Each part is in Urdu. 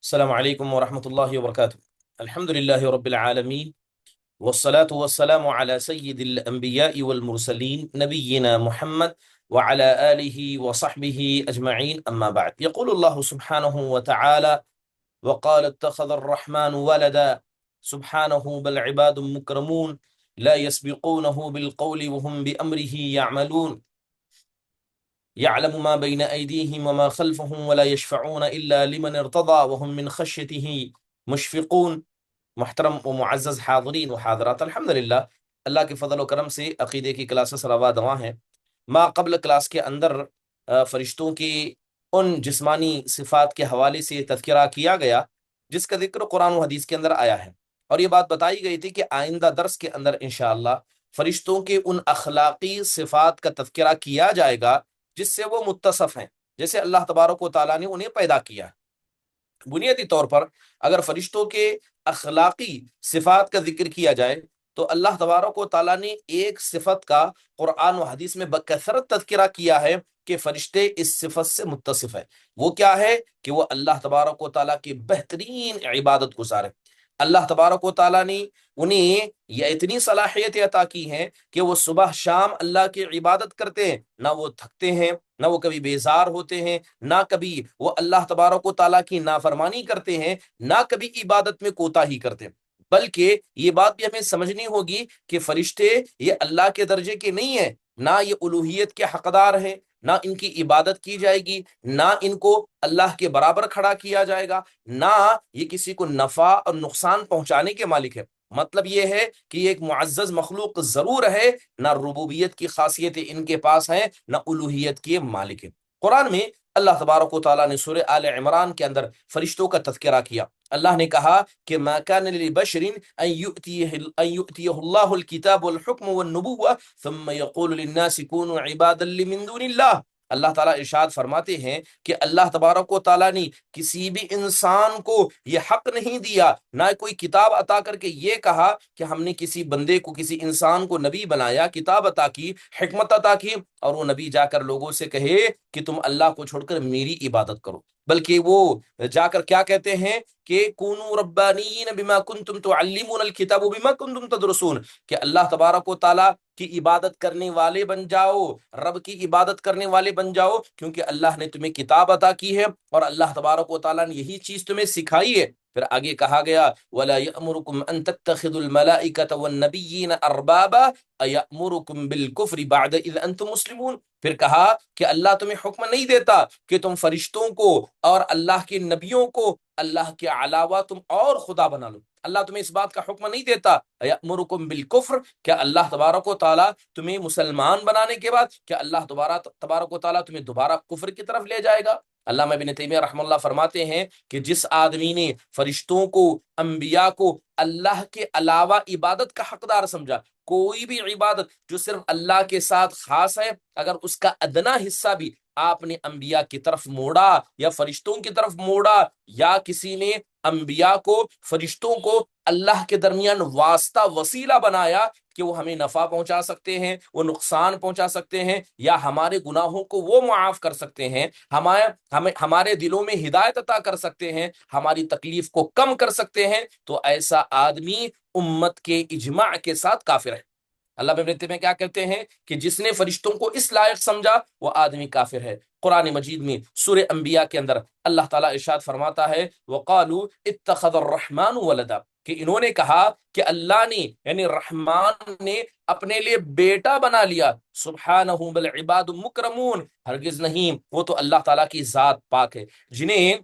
السلام علیکم ورحمۃ اللہ وبرکاتہ۔ الحمد للہ رب العالمین والصلاة والسلام على سید الانبیاء والمرسلین نبینا محمد وعلى آلہ وصحبہ اجمعین، اما بعد۔ یقول اللہ سبحانہ وتعالی وقال اتخذ الرحمن ولدا سبحانہ بل عباد مکرمون لا يسبقونہ بالقول وهم بأمره يعملون يعلم ما بين أيديهم وما خلفهم ولا يشفعون إلا لمن ارتضى وهم من خشيته مشفقون۔ محترم و معزز حاضرین و حاضرات، الحمدللہ اللہ کے فضل و کرم سے عقیدے کی کلاسز روا دواں ہیں۔ ما قبل کلاس کے اندر فرشتوں کی ان جسمانی صفات کے حوالے سے تذکرہ کیا گیا جس کا ذکر قرآن و حدیث کے اندر آیا ہے، اور یہ بات بتائی گئی تھی کہ آئندہ درس کے اندر انشاءاللہ فرشتوں کے ان اخلاقی صفات کا تذکرہ کیا جائے گا جس سے وہ متصف ہیں، جیسے اللہ تبارک و تعالیٰ نے انہیں پیدا کیا ہے۔ بنیادی طور پر اگر فرشتوں کے اخلاقی صفات کا ذکر کیا جائے تو اللہ تبارک و تعالیٰ نے ایک صفت کا قرآن و حدیث میں بکثرت تذکرہ کیا ہے کہ فرشتے اس صفت سے متصف ہے۔ وہ کیا ہے کہ وہ اللہ تبارک و تعالیٰ کی بہترین عبادت گزار ہے۔ اللہ تبارک و تعالیٰ نے انہیں یہ اتنی صلاحیت عطا کی ہیں کہ وہ صبح شام اللہ کی عبادت کرتے ہیں، نہ وہ تھکتے ہیں، نہ وہ کبھی بیزار ہوتے ہیں، نہ کبھی وہ اللہ تبارک و تعالیٰ کی نافرمانی کرتے ہیں، نہ کبھی عبادت میں کوتاہی کرتے ہیں۔ بلکہ یہ بات بھی ہمیں سمجھنی ہوگی کہ فرشتے یہ اللہ کے درجے کے نہیں ہیں، نہ یہ الوہیت کے حقدار ہیں، نہ ان کی عبادت کی جائے گی، نہ ان کو اللہ کے برابر کھڑا کیا جائے گا، نہ یہ کسی کو نفع اور نقصان پہنچانے کے مالک ہے۔ مطلب یہ ہے کہ یہ ایک معزز مخلوق ضرور ہے، نہ ربوبیت کی خاصیتیں ان کے پاس ہیں، نہ الوہیت کے مالک ہیں۔ قرآن میں اللہ تبارک و تعالیٰ نے سورہ آل عمران کے اندر فرشتوں کا تذکرہ کیا۔ اللہ نے کہا کہ ما کان لبشر ان یؤتیہ اللہ الکتاب والحکم والنبوہ ثم یقول للناس کونوا عبادا لی من دون اللہ۔ اللہ تعالیٰ ارشاد فرماتے ہیں کہ اللہ تبارک و تعالیٰ نے کسی بھی انسان کو یہ حق نہیں دیا، نہ کوئی کتاب عطا کر کے یہ کہا کہ ہم نے کسی بندے کو، کسی انسان کو نبی بنایا، کتاب عطا کی، حکمت عطا کی، اور وہ نبی جا کر لوگوں سے کہے کہ تم اللہ کو چھوڑ کر میری عبادت کرو۔ بلکہ وہ جا کر کیا کہتے ہیں کہ کونوا ربانیین بما کنتم تعلمون الکتاب بما کنتم تدرسون، کہ اللہ تبارک و تعالیٰ کی عبادت کرنے والے بن جاؤ، رب کی عبادت کرنے والے بن جاؤ، کیونکہ اللہ نے تمہیں کتاب عطا کی ہے اور اللہ تبارک و تعالیٰ نے یہی چیز تمہیں سکھائی ہے۔ پھر آگے کہا گیا وَلَا يَأْمُرُكُمْ أَن تَتَّخِذُوا الْمَلَائِكَةَ وَالنَّبِيِّينَ أَرْبَابًا أَيَأْمُرُكُمْ بِالْكُفْرِ بَعْدَ إِذْ أَنْتُمْ مُسْلِمُونَ۔ پھر کہا کہ اللہ تمہیں حکم نہیں دیتا کہ تم فرشتوں کو اور اللہ کے نبیوں کو اللہ کے علاوہ تم اور خدا بنا لو۔ اللہ تمہیں اس بات کا حکم نہیں دیتا یأمرکم بالکفر، کیا اللہ تبارک و تعالیٰ تمہیں مسلمان بنانے کے بعد کیا اللہ تبارک و تعالیٰ تمہیں دوبارہ کفر کی طرف لے جائے گا؟ علامہ ابن تیمیہ رحمہ اللہ فرماتے ہیں کہ جس آدمی نے فرشتوں کو، انبیاء کو اللہ کے علاوہ عبادت کا حقدار سمجھا، کوئی بھی عبادت جو صرف اللہ کے ساتھ خاص ہے، اگر اس کا ادنا حصہ بھی آپ نے انبیاء کی طرف موڑا یا فرشتوں کی طرف موڑا، یا کسی نے انبیاء کو، فرشتوں کو اللہ کے درمیان واسطہ، وسیلہ بنایا کہ وہ ہمیں نفع پہنچا سکتے ہیں، وہ نقصان پہنچا سکتے ہیں، یا ہمارے گناہوں کو وہ معاف کر سکتے ہیں، ہمارے دلوں میں ہدایت عطا کر سکتے ہیں، ہماری تکلیف کو کم کر سکتے ہیں، تو ایسا آدمی امت کے اجماع کے ساتھ کافر ہے۔ اللہ ابن میں کیا کہتے ہیں کہ جس نے فرشتوں کو اس لائق سمجھا وہ آدمی کافر ہے۔ قرآن مجید میں سورہ انبیاء کے اندر اللہ تعالیٰ ارشاد فرماتا ہے وَقَالُوا اتَّخَذَ الرَّحْمَنُ وَلَدًا، کہ انہوں نے کہا کہ اللہ نے، یعنی رحمان نے اپنے لیے بیٹا بنا لیا۔ سبحانہ بل عباد مکرمون، ہرگز نہیں، وہ تو اللہ تعالیٰ کی ذات پاک ہے۔ جنہیں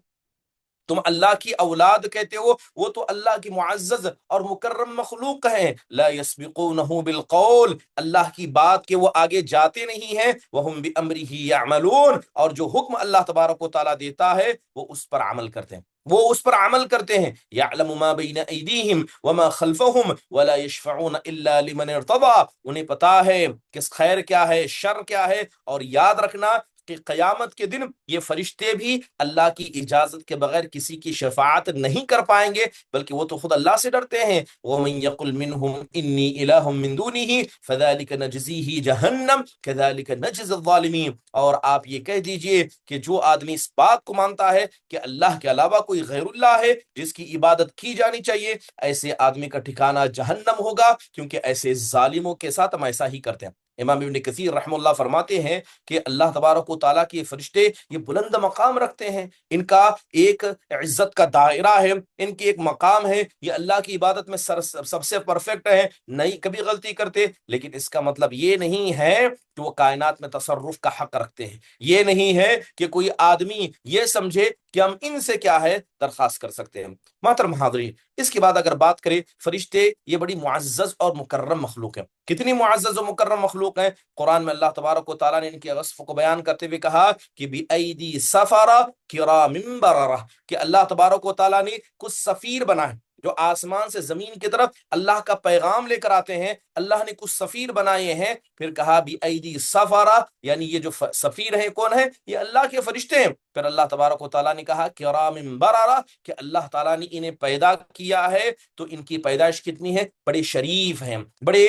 تم اللہ کی اولاد کہتے ہو وہ تو اللہ کی معزز اور مکرم مخلوق ہیں۔ لا یسبقونہ بالقول، اللہ کی بات کے وہ آگے جاتے نہیں ہیں، وہم بامرہ یعملون، اور جو حکم اللہ تبارک و تعالیٰ دیتا ہے وہ اس پر عمل کرتے ہیں، وہ اس پر عمل کرتے ہیں۔ یعلم ما بین ایدیہم وما خلفہم ولا یشفعون الا لمن ارتضی، انہیں پتا ہے کہ خیر کیا ہے، شر کیا ہے، اور یاد رکھنا کہ قیامت کے دن یہ فرشتے بھی اللہ کی اجازت کے بغیر کسی کی شفاعت نہیں کر پائیں گے، بلکہ وہ تو خود اللہ سے ڈرتے ہیں۔ وَمَن يَقُلْ مِنْهُمْ إِنِّي إِلَٰهٌ مِّن دُونِهِ فَذَٰلِكَ نَجْزِيهِ جَهَنَّمَ كَذَٰلِكَ نَجْزِي الظَّالِمِينَ، اور آپ یہ کہہ دیجئے کہ جو آدمی اس بات کو مانتا ہے کہ اللہ کے علاوہ کوئی غیر اللہ ہے جس کی عبادت کی جانی چاہیے، ایسے آدمی کا ٹھکانہ جہنم ہوگا، کیونکہ ایسے ظالموں کے ساتھ ہم ایسا ہی کرتے ہیں۔ امام ابن کثیر رحمہ اللہ فرماتے ہیں کہ اللہ تبارک و تعالیٰ کے فرشتے یہ بلند مقام رکھتے ہیں، ان کا ایک عزت کا دائرہ ہے، ان کی ایک مقام ہے، یہ اللہ کی عبادت میں سب سے پرفیکٹ ہے، نہیں کبھی غلطی کرتے، لیکن اس کا مطلب یہ نہیں ہے کہ وہ کائنات میں تصرف کا حق رکھتے ہیں، یہ نہیں ہے کہ کوئی آدمی یہ سمجھے کہ ہم ان سے کیا ہے درخواست کر سکتے ہیں۔ محترم حاضرین، اس کے بعد اگر بات کریں، فرشتے یہ بڑی معزز اور مکرم مخلوق ہے۔ کتنی معزز و مکرم مخلوق ہیں؟ قرآن میں اللہ تبارک و تعالیٰ نے ان کے وصف کو بیان کرتے ہوئے کہا کہ بِأَيْدِي سَفَرَةٍ كِرَامٍ بَرَرَةٍ، کہ اللہ تبارک و تعالیٰ نے کچھ سفیر بنائے جو آسمان سے زمین کی طرف اللہ کا پیغام لے کر آتے ہیں، اللہ نے کچھ سفیر بنائے ہیں، پھر کہا بِأَيْدِي سَفَرَةٍ، یعنی یہ جو سفیر ہیں کون ہیں؟ یہ اللہ کے فرشتے ہیں۔ پھر اللہ تبارک و تعالیٰ نے کہا کرام بررہ، کہ اللہ تعالیٰ نے انہیں پیدا کیا ہے تو ان کی پیدائش کتنی ہے؟ بڑے شریف ہیں، بڑے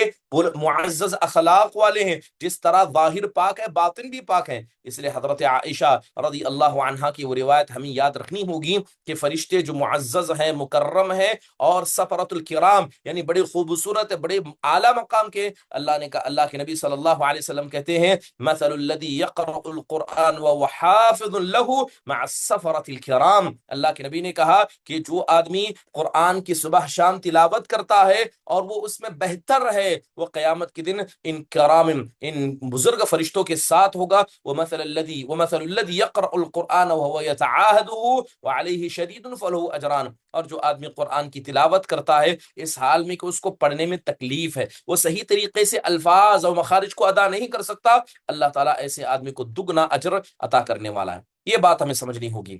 معزز اخلاق والے ہیں، جس طرح ظاہر پاک ہے باطن بھی پاک ہے۔ اس لیے حضرت عائشہ رضی اللہ عنہا کی وہ روایت ہمیں یاد رکھنی ہوگی کہ فرشتے جو معزز ہیں، مکرم ہیں اور سفرۃ الکرام یعنی بڑے خوبصورت، بڑے اعلیٰ مقام کے، اللہ کے نبی صلی اللہ علیہ وسلم کہتے ہیں مثل الذی یقرأ القرآن وهو حافظ له مع السفرۃ الکرام، اللہ کے نبی نے کہا کہ جو آدمی قرآن کی صبح شام تلاوت کرتا ہے اور وہ اس میں بہتر ہے، وہ قیامت کے دن ان کرام، ان بزرگ فرشتوں کے ساتھ ہوگا۔ ومثل الذی یقرأ القرآن وهو یتعاہدہ وعلیہ شدید فلہ اجران، اور جو آدمی قرآن کی تلاوت کرتا ہے اس حال میں کہ اس کو پڑھنے میں تکلیف ہے، وہ صحیح طریقے سے الفاظ اور مخارج کو ادا نہیں کر سکتا، اللہ تعالیٰ ایسے آدمی کو دگنا اجر عطا کرنے والا ہے۔ یہ بات ہمیں سمجھنی ہوگی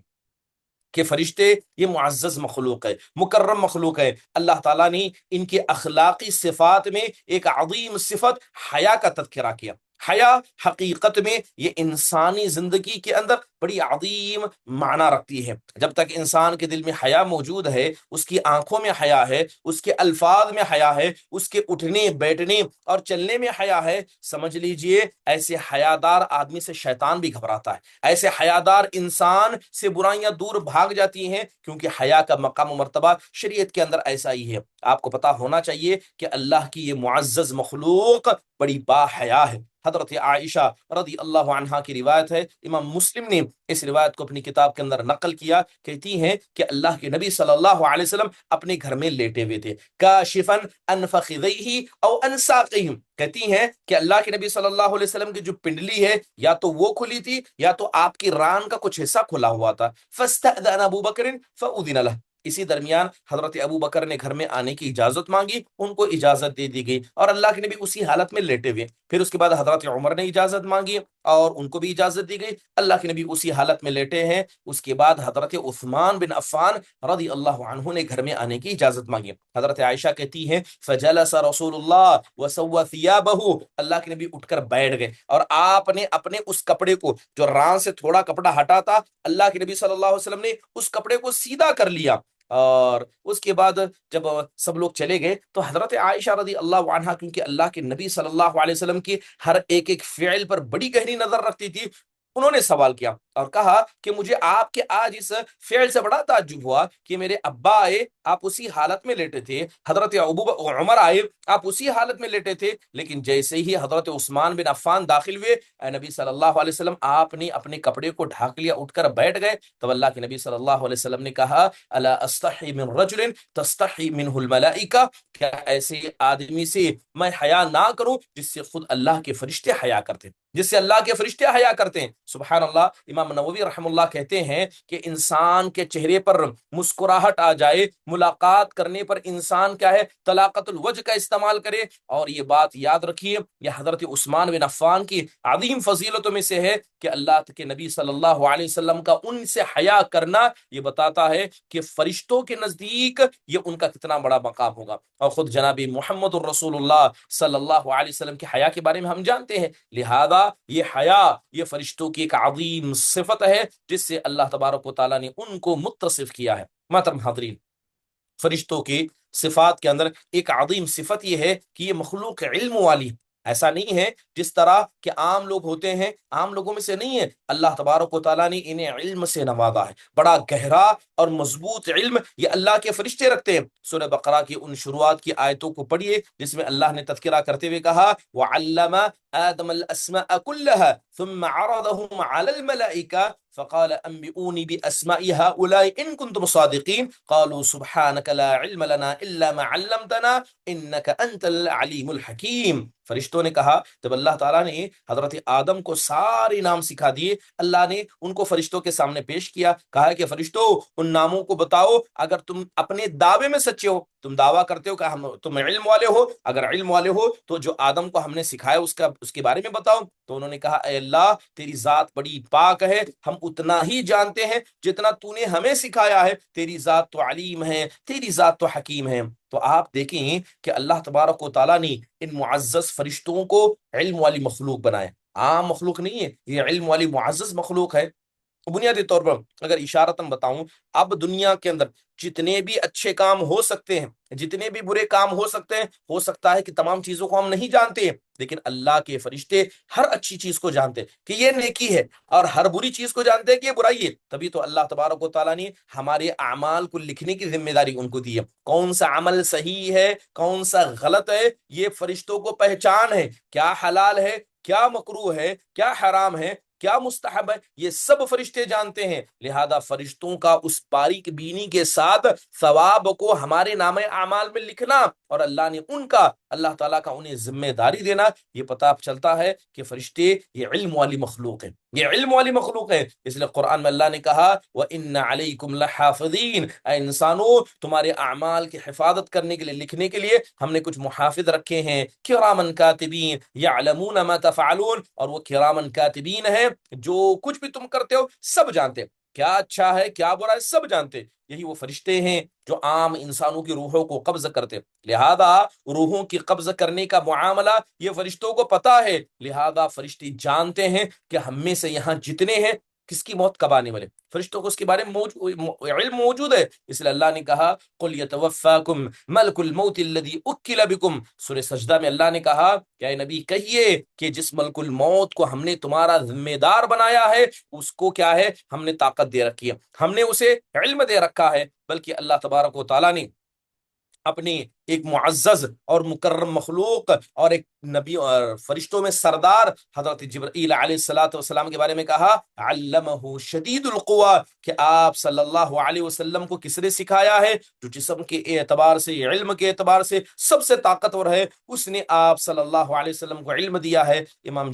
کہ فرشتے یہ معزز مخلوق ہے، مکرم مخلوق ہے۔ اللہ تعالیٰ نے ان کے اخلاقی صفات میں ایک عظیم صفت حیا کا تذکرہ کیا۔ حیا حقیقت میں یہ انسانی زندگی کے اندر بڑی عظیم معنی رکھتی ہے۔ جب تک انسان کے دل میں حیا موجود ہے، اس کی آنکھوں میں حیا ہے، اس کے الفاظ میں حیا ہے، اس کے اٹھنے بیٹھنے اور چلنے میں حیا ہے، سمجھ لیجئے ایسے حیادار آدمی سے شیطان بھی گھبراتا ہے، ایسے حیادار انسان سے برائیاں دور بھاگ جاتی ہیں، کیونکہ حیا کا مقام و مرتبہ شریعت کے اندر ایسا ہی ہے۔ آپ کو پتا ہونا چاہیے کہ اللہ کی یہ معزز مخلوق بڑی با حیا ہے۔ حضرت عائشہ رضی اللہ عنہا کی روایت ہے، امام مسلم نے اس روایت کو اپنی کتاب کے اندر نقل کیا، کہتی ہیں کہ اللہ کے نبی صلی اللہ علیہ وسلم اپنے گھر میں لیٹے ہوئے تھے، کاشفا عن فخذیہ او عن ساقیہ، کہتی ہیں کہ اللہ کے نبی صلی اللہ علیہ وسلم کی جو پنڈلی ہے یا تو وہ کھلی تھی یا تو آپ کی ران کا کچھ حصہ کھلا ہوا تھا، فاستأذن ابو بکر فأذن له، اسی درمیان حضرت ابو بکر نے گھر میں آنے کی اجازت مانگی، ان کو اجازت دے دی گئی، اور اللہ کے نبی اسی حالت میں لیٹے ہوئے۔ پھر اس کے بعد حضرت عمر نے اجازت مانگی اور ان کو بھی اجازت دی گئی، اللہ کے نبی اسی حالت میں لیٹے ہیں۔ اس کے بعد حضرت عثمان بن عفان رضی اللہ عنہ نے گھر میں آنے کی اجازت مانگی۔ حضرت عائشہ کہتی ہیں فجلس رسول اللہ وسوى ثيابه، اللہ کے نبی اٹھ کر بیٹھ گئے اور آپ نے اپنے اس کپڑے کو جو ران سے تھوڑا کپڑا ہٹا تھا، اللہ کے نبی صلی اللہ علیہ وسلم نے اس کپڑے کو سیدھا کر لیا، اور اس کے بعد جب سب لوگ چلے گئے تو حضرت عائشہ رضی اللہ عنہا، کیونکہ اللہ کے نبی صلی اللہ علیہ وسلم کی ہر ایک فعل پر بڑی گہری نظر رکھتی تھی، انہوں نے سوال کیا اور کہا کہ مجھے آپ کے آج اس فعل سے بڑا تعجب ہوا کہ میرے ابا آئے، آپ اسی حالت میں لیٹے تھے، حضرت عمر آئے، آپ اسی حالت میں لیٹے تھے، لیکن جیسے ہی حضرت عثمان بن عفان داخل ہوئے، اے نبی صلی اللہ علیہ وسلم آپ نے اپنے کپڑے کو ڈھانک لیا، اٹھ کر بیٹھ گئے۔ تو اللہ کے نبی صلی اللہ علیہ وسلم نے کہا الا استحی من رجل تستحی منہ الملائکہ، کیا ایسے آدمی سے میں حیا نہ کروں جس سے خود اللہ کے فرشتے حیا کرتے ہیں، جس سے اللہ کے فرشتے حیا کرتے ہیں۔ سبحان اللہ، امام نووی رحم اللہ کہتے ہیں کہ انسان کے چہرے پر مسکراہٹ آ جائے، ملاقات کرنے پر انسان کیا ہے طلاقت الوجہ کا استعمال کرے، اور یہ بات یاد رکھیے یہ حضرت عثمان بن عفان کی عظیم فضیلتوں میں سے ہے کہ اللہ کے نبی صلی اللہ علیہ وسلم کا ان سے حیا کرنا یہ بتاتا ہے کہ فرشتوں کے نزدیک یہ ان کا کتنا بڑا مقام ہوگا۔ اور خود جناب محمد الرسول اللہ صلی اللہ علیہ وسلم کی حیا کے بارے میں ہم جانتے ہیں، لہذا یہ حیا یہ فرشتوں کی کی ایک عظیم صفت ہے جس سے اللہ تبارک و تعالیٰ نے ان کو متصف کیا ہے۔ محترم حاضرین، فرشتوں کی صفات کے اندر ایک عظیم صفت یہ ہے کہ یہ مخلوق علم والی ہے۔ ایسا نہیں ہے جس طرح کہ عام لوگ ہوتے ہیں، عام لوگوں میں سے نہیں ہے، اللہ تبارک و تعالیٰ نے انہیں علم سے نوازا ہے، بڑا گہرا اور مضبوط علم یہ اللہ کے فرشتے رکھتے ہیں۔ سورہ بقرہ کی ان شروعات کی آیتوں کو پڑھیے جس میں اللہ نے تذکرہ کرتے ہوئے کہا وَعَلَّمَ آدَمَ الْأَسْمَاءَ كُلَّهَا ثُمَّ عَرَضَهُمْ عَلَى الْمَلَائِكَةِ فقال انبئوني باسماء هؤلاء ان كنتم صادقين قالوا سبحانك لا علم لنا الا ما علمتنا انك انت العليم الحكيم۔ فرشتوں نے کہا جب اللہ تعالیٰ نے حضرت آدم کو سارے نام سکھا دیے، اللہ نے ان کو فرشتوں کے سامنے پیش کیا، کہا کہ فرشتوں ان ناموں کو بتاؤ اگر تم اپنے دعوے میں سچے ہو، تم دعویٰ کرتے ہو کہ تم علم والے ہو، اگر علم والے ہو تو جو آدم کو ہم نے سکھایا اس کے بارے میں بتاؤ۔ تو انہوں نے کہا اے اللہ تیری ذات بڑی پاک ہے، ہم اتنا ہی جانتے ہیں جتنا تو نے ہمیں سکھایا ہے، تیری ذات تو علیم ہے، تیری ذات تو حکیم ہے۔ تو آپ دیکھیں کہ اللہ تبارک و تعالیٰ نے ان معزز فرشتوں کو علم والی مخلوق بنایا، عام مخلوق نہیں ہے، یہ علم والی معزز مخلوق ہے۔ بنیادی طور پر اگر اشارتاً بتاؤں، اب دنیا کے اندر جتنے بھی اچھے کام ہو سکتے ہیں، جتنے بھی برے کام ہو سکتے ہیں، ہو سکتا ہے کہ تمام چیزوں کو ہم نہیں جانتے ہیں، لیکن اللہ کے فرشتے ہر اچھی چیز کو جانتے ہیں کہ یہ نیکی ہے، اور ہر بری چیز کو جانتے ہیں کہ یہ برائی ہے۔ تبھی تو اللہ تبارک و تعالیٰ نے ہمارے اعمال کو لکھنے کی ذمہ داری ان کو دی ہے، کون سا عمل صحیح ہے کون سا غلط ہے یہ فرشتوں کو پہچان ہے، کیا حلال ہے کیا مکروہ ہے کیا حرام ہے کیا مستحب ہے، یہ سب فرشتے جانتے ہیں۔ لہذا فرشتوں کا اس باریک بینی کے ساتھ ثواب کو ہمارے نام اعمال میں لکھنا اور اللہ تعالیٰ کا انہیں ذمہ داری دینا، یہ پتہ چلتا ہے کہ فرشتے یہ علم والی مخلوق ہیں، یہ علم والی مخلوق ہے۔ اس لیے قرآن میں اللہ نے کہا وَإِنَّ عَلَيْكُمْ لَحَافِظِينَ، اے انسانوں تمہارے اعمال کی حفاظت کرنے کے لیے، لکھنے کے لیے ہم نے کچھ محافظ رکھے ہیں، کرامن کاتبین یعلمون ما تفعلون، اور وہ کرامن کاتبین ہیں جو کچھ بھی تم کرتے ہو سب جانتے ہیں، کیا اچھا ہے کیا برا ہے سب جانتے ہیں۔ یہی وہ فرشتے ہیں جو عام انسانوں کی روحوں کو قبض کرتے، لہذا روحوں کی قبض کرنے کا معاملہ یہ فرشتوں کو پتا ہے، لہذا فرشتے جانتے ہیں کہ ہم میں سے یہاں جتنے ہیں کس کی موت کب آنے والے، فرشتوں کو اس کے بارے میں علم موجود ہے۔ اس لیے اللہ نے کہا قل یتوفاکم ملک الموت الذی اکل بکم، سورہ سجدہ میں اللہ نے کہا کہ اے نبی کہیے کہ جس ملک الموت کو ہم نے تمہارا ذمہ دار بنایا ہے اس کو کیا ہے، ہم نے طاقت دے رکھی ہے، ہم نے اسے علم دے رکھا ہے، بلکہ اللہ تبارک و تعالیٰ نے اپنی ایک معزز اور مکرم مخلوق اور ایک نبی اور فرشتوں میں سردار حضرت جبرائیل علیہ الصلوۃ والسلام کے بارے میں کہا علمہ شدید القویٰ، کہ آپ صلی اللہ علیہ وسلم کو کس نے سکھایا ہے، جو جسم کے اعتبار سے علم کے اعتبار سے سب سے طاقتور ہے، اس نے آپ صلی اللہ علیہ وسلم کو علم دیا ہے۔ امام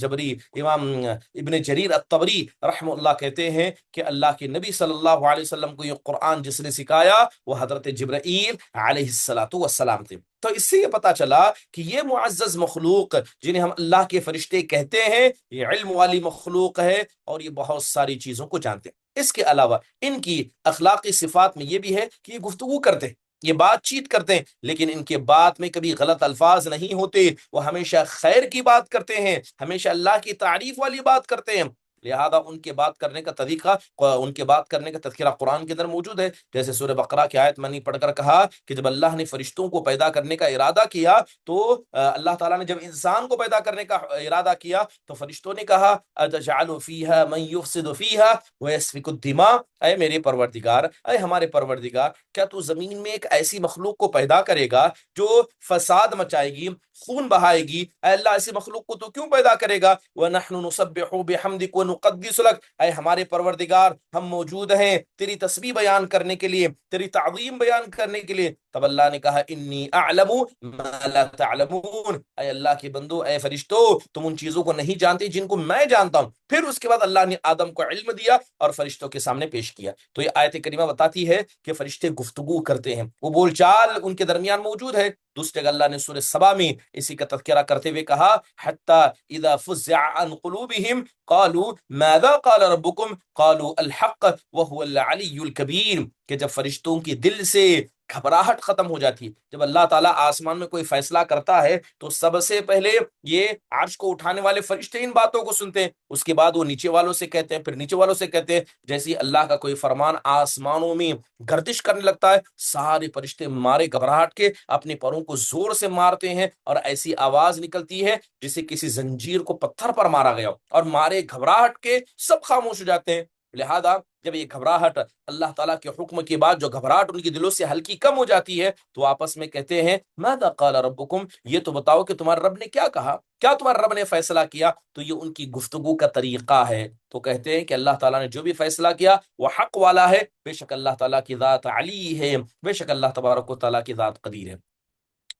ابن جریر الطبری رحمہ اللہ کہتے ہیں کہ اللہ کے نبی صلی اللہ علیہ وسلم کو یہ قرآن جس نے سکھایا وہ حضرت جبرائیل علیہ الصلوۃ والسلام تھے۔ تو اس سے یہ پتا چلا کہ یہ معزز مخلوق جنہیں ہم اللہ کے فرشتے کہتے ہیں یہ علم والی مخلوق ہے اور یہ بہت ساری چیزوں کو جانتے ہیں۔ اس کے علاوہ ان کی اخلاقی صفات میں یہ بھی ہے کہ یہ گفتگو کرتے ہیں، یہ بات چیت کرتے ہیں، لیکن ان کے بات میں کبھی غلط الفاظ نہیں ہوتے، وہ ہمیشہ خیر کی بات کرتے ہیں، ہمیشہ اللہ کی تعریف والی بات کرتے ہیں۔ لہذا ان کے بات کرنے کا طریقہ، ان کے بات کرنے کا تذکرہ قرآن کے اندر موجود ہے، جیسے سورہ بقرہ کی آیت میں نے پڑھ کر کہا کہ جب اللہ نے فرشتوں کو پیدا کرنے کا ارادہ کیا تو اللہ تعالیٰ نے جب انسان کو پیدا کرنے کا ارادہ کیا تو فرشتوں نے کہا اَتَجْعَلُ فِيهَا مَن يُفْسِدُ فِيهَا وَيَسْفِكُ الدِّمَاءَ، اے میرے پروردگار، اے ہمارے پروردگار، کیا تو زمین میں ایک ایسی مخلوق کو پیدا کرے گا جو فساد مچائے گی، خون بہائے گی؟ اے اللہ ایسی مخلوق کو تو کیوں پیدا کرے گا؟ وَنَحْنُ نُسَبِّحُ بِحَمْدِكَ وَنُقَدِّسُ لَكَ، اے ہمارے پروردگار ہم موجود ہیں تیری تسبیح بیان کرنے کے لیے، تیری تعظیم بیان کرنے کے لیے۔ تب اللہ نے کہا انی اعلم ما لا تعلمون، اے اللہ کے بندو، اے فرشتو، تم ان چیزوں کو نہیں جانتے جن کو میں جانتا ہوں۔ پھر اس کے بعد اللہ نے آدم کو علم دیا اور فرشتوں کے سامنے پیش کیا۔ تو یہ آیت کریمہ بتاتی ہے کہ فرشتے گفتگو کرتے ہیں، وہ بول چال ان کے درمیان موجود ہے۔ دوسرے جگہ اللہ نے سورہ سبا میں اسی کا تذکرہ کرتے ہوئے کہا حتی اذا فزع عن قلوبهم قالوا ماذا قال ربكم قالوا الحق وهو العلی الکبیر، کہ جب فرشتوں کے دل سے گھبراہٹ ختم ہو جاتی ہے۔ جب اللہ تعالیٰ آسمان میں کوئی فیصلہ کرتا ہے تو سب سے پہلے یہ عرش کو اٹھانے والے فرشتے ان باتوں کو سنتے ہیں، اس کے بعد وہ نیچے والوں سے کہتے ہیں، پھر نیچے والوں سے کہتے ہیں۔ جیسے ہی اللہ کا کوئی فرمان آسمانوں میں گردش کرنے لگتا ہے، سارے فرشتے مارے گھبراہٹ کے اپنے پروں کو زور سے مارتے ہیں، اور ایسی آواز نکلتی ہے جسے کسی زنجیر کو پتھر پر مارا گیا ہو، اور مارے گھبراہٹ کے سب خاموش ہو جاتے ہیں۔ لہذا جب یہ گھبراہٹ اللہ تعالیٰ کے حکم کے بعد جو گھبراہٹ ان کی دلوں سے ہلکی کم ہو جاتی ہے، تو آپس میں کہتے ہیں ماذا قال ربکم، یہ تو بتاؤ کہ تمہارے رب نے کیا کہا، کیا تمہارے رب نے فیصلہ کیا۔ تو یہ ان کی گفتگو کا طریقہ ہے۔ تو کہتے ہیں کہ اللہ تعالیٰ نے جو بھی فیصلہ کیا وہ حق والا ہے، بے شک اللہ تعالیٰ کی ذات علی ہے، بے شک اللہ تبارک و تعالیٰ کی ذات قدیر ہے۔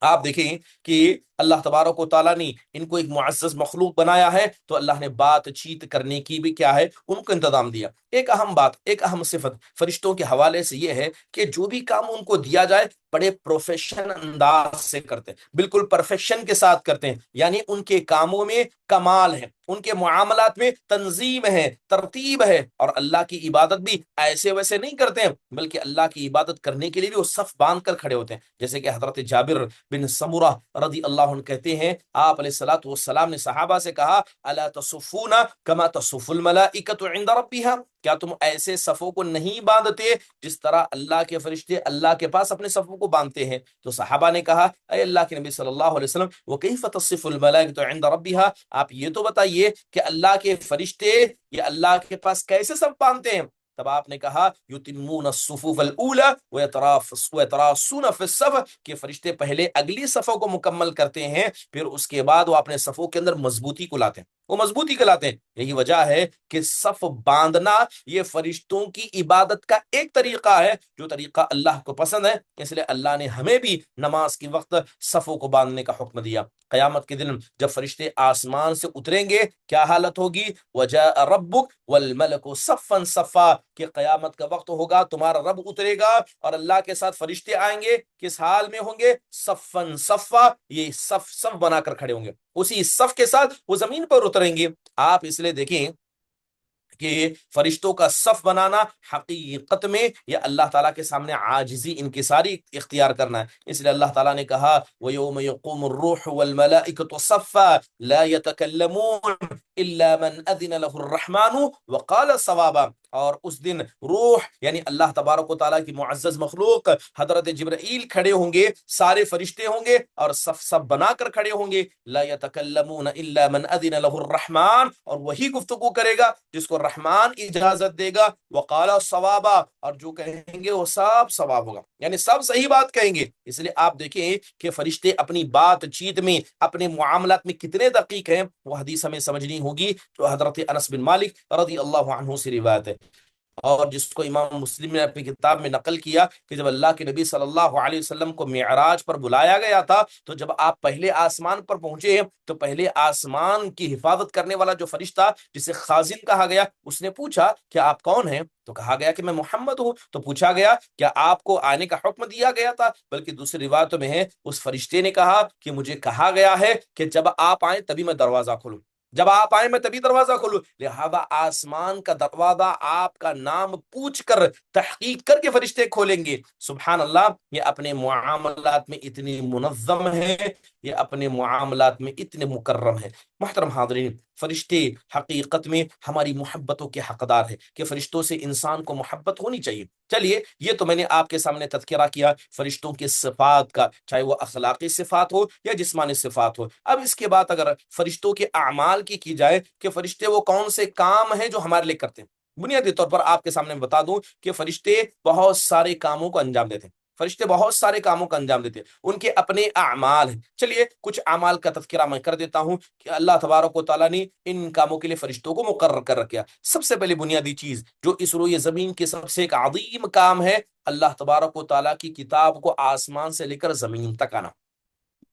آپ دیکھیں کہ اللہ تبارک و تعالیٰ نے ان کو ایک معزز مخلوق بنایا ہے، تو اللہ نے بات چیت کرنے کی بھی کیا ہے، ان کو انتظام دیا۔ ایک اہم بات، ایک اہم صفت فرشتوں کے حوالے سے یہ ہے کہ جو بھی کام ان کو دیا جائے بڑے پروفیشن انداز سے کرتے ہیں، بالکل پرفیکشن کے ساتھ کرتے ہیں، یعنی ان کے کاموں میں کمال ہے، ان کے معاملات میں تنظیم ہے، ترتیب ہے، اور اللہ کی عبادت بھی ایسے ویسے نہیں کرتے ہیں، بلکہ اللہ کی عبادت کرنے کے لیے بھی وہ صف باندھ کر کھڑے ہوتے ہیں۔ جیسے کہ حضرت جابر بن سمورہ رضی اللہ عنہ کہتے ہیں، آپ علیہ الصلوۃ والسلام نے صحابہ سے کہا الا تصفون کما تصف الملائکۃ عند ربها، کیا تم ایسے صفوں کو نہیں باندھتے جس طرح اللہ کے فرشتے اللہ کے پاس اپنے صفوں کو باندھتے ہیں؟ تو صحابہ نے کہا اے اللہ کے نبی صلی اللہ علیہ وسلم وکیف تصف الملائکۃ عند ربها، آپ یہ تو بتائیے کہ اللہ کے فرشتے یہ اللہ کے پاس کیسے صف باندھتے ہیں؟ تب آپ نے کہا یتمون الصفوف الاولى ويتراصون في الصف، کہ فرشتے پہلے اگلی صفوں کو مکمل کرتے ہیں، پھر اس کے بعد وہ اپنے صفوں کے اندر مضبوطی کو لاتے ہیں، وہ مضبوطی کو لاتے ہیں۔ یہی وجہ ہے کہ صف باندھنا یہ فرشتوں کی عبادت کا ایک طریقہ ہے، جو طریقہ اللہ کو پسند ہے، اس لیے اللہ نے ہمیں بھی نماز کے وقت صفوں کو باندھنے کا حکم دیا۔ قیامت کے دن جب فرشتے آسمان سے اتریں گے کیا حالت ہوگی؟ وجاء ربک والملک صفا صفا، کہ قیامت کا وقت ہوگا، تمہارا رب اترے گا اور اللہ کے ساتھ فرشتے آئیں گے، کس حال میں ہوں گے؟ صفا صفا، یہ صف صف بنا کر کھڑے ہوں گے، اسی صف کے ساتھ وہ زمین پر اتریں گے۔ آپ اس لیے دیکھیں کہ فرشتوں کا صف بنانا حقیقت میں یہ اللہ تعالیٰ کے سامنے عاجزی انکساری اختیار کرنا ہے۔ اس لیے اللہ تعالیٰ نے کہا وَيَوْمَ يَقُومُ الرُّوحُ وَالْمَلَائِكَةُ صَفًّا لَا يَتَكَلَّمُونَ إِلَّا مَنْ أَذِنَ لَهُ الرَّحْمَنُ وَقَالَ صَوَابًا، اور اس دن روح یعنی اللہ تبارک و تعالیٰ کی معزز مخلوق حضرت جبرائیل کھڑے ہوں گے، سارے فرشتے ہوں گے اور صف صف بنا کر کھڑے ہوں گے، لا يتكلمون الا من اذن له الرحمن، اور وہی گفتگو کرے گا جس کو رحمان اجازت دے گا، وقال صوابا، اور جو کہیں گے وہ سب ثواب ہوگا، یعنی سب صحیح بات کہیں گے۔ اس لیے آپ دیکھیں کہ فرشتے اپنی بات چیت میں اپنے معاملات میں کتنے دقیق ہیں، وہ حدیث ہمیں سمجھنی ہوگی جو حضرت انس بن مالک رضی اللہ عنہ سے روایت ہے، اور جس کو امام مسلم نے اپنی کتاب میں نقل کیا کہ جب اللہ کے نبی صلی اللہ علیہ وسلم کو معراج پر بلایا گیا تھا، تو جب آپ پہلے آسمان پر پہنچے تو پہلے آسمان کی حفاظت کرنے والا جو فرشتہ جسے خازن کہا گیا، اس نے پوچھا کہ آپ کون ہیں؟ تو کہا گیا کہ میں محمد ہوں۔ تو پوچھا گیا کیا آپ کو آنے کا حکم دیا گیا تھا؟ بلکہ دوسری روایتوں میں ہے اس فرشتے نے کہا کہ مجھے کہا گیا ہے کہ جب آپ آئیں تبھی میں دروازہ کھولوں، جب آپ آئیں میں تبھی دروازہ کھولوں، لہذا آسمان کا دروازہ آپ کا نام پوچھ کر تحقیق کر کے فرشتے کھولیں گے۔ سبحان اللہ، یہ اپنے معاملات میں اتنی منظم ہے، یہ اپنے معاملات میں اتنے مکرم ہے۔ محترم حاضرین، فرشتے حقیقت میں ہماری محبتوں کے حقدار ہے، کہ فرشتوں سے انسان کو محبت ہونی چاہیے۔ چلیے، یہ تو میں نے آپ کے سامنے تذکرہ کیا فرشتوں کے صفات کا، چاہے وہ اخلاقی صفات ہو یا جسمانی صفات ہو۔ اب اس کے بعد اگر فرشتوں کے اعمال کی جائے کہ فرشتے وہ کون سے کام ہیں جو ہمارے لیے کرتے ہیں، بنیادی طور پر آپ کے سامنے بتا دوں کہ فرشتے بہت سارے کاموں کو انجام دیتے ہیں، فرشتے بہت سارے کاموں کا انجام دیتے ہیں، ان کے اپنے اعمال ہیں۔ چلیے کچھ اعمال کا تذکرہ میں کر دیتا ہوں کہ اللہ تبارک و تعالیٰ نے ان کاموں کے لیے فرشتوں کو مقرر کر رکھا۔ سب سے پہلے بنیادی چیز جو اس روئے زمین کے سب سے ایک عظیم کام ہے، اللہ تبارک و تعالیٰ کی کتاب کو آسمان سے لے کر زمین تک آنا۔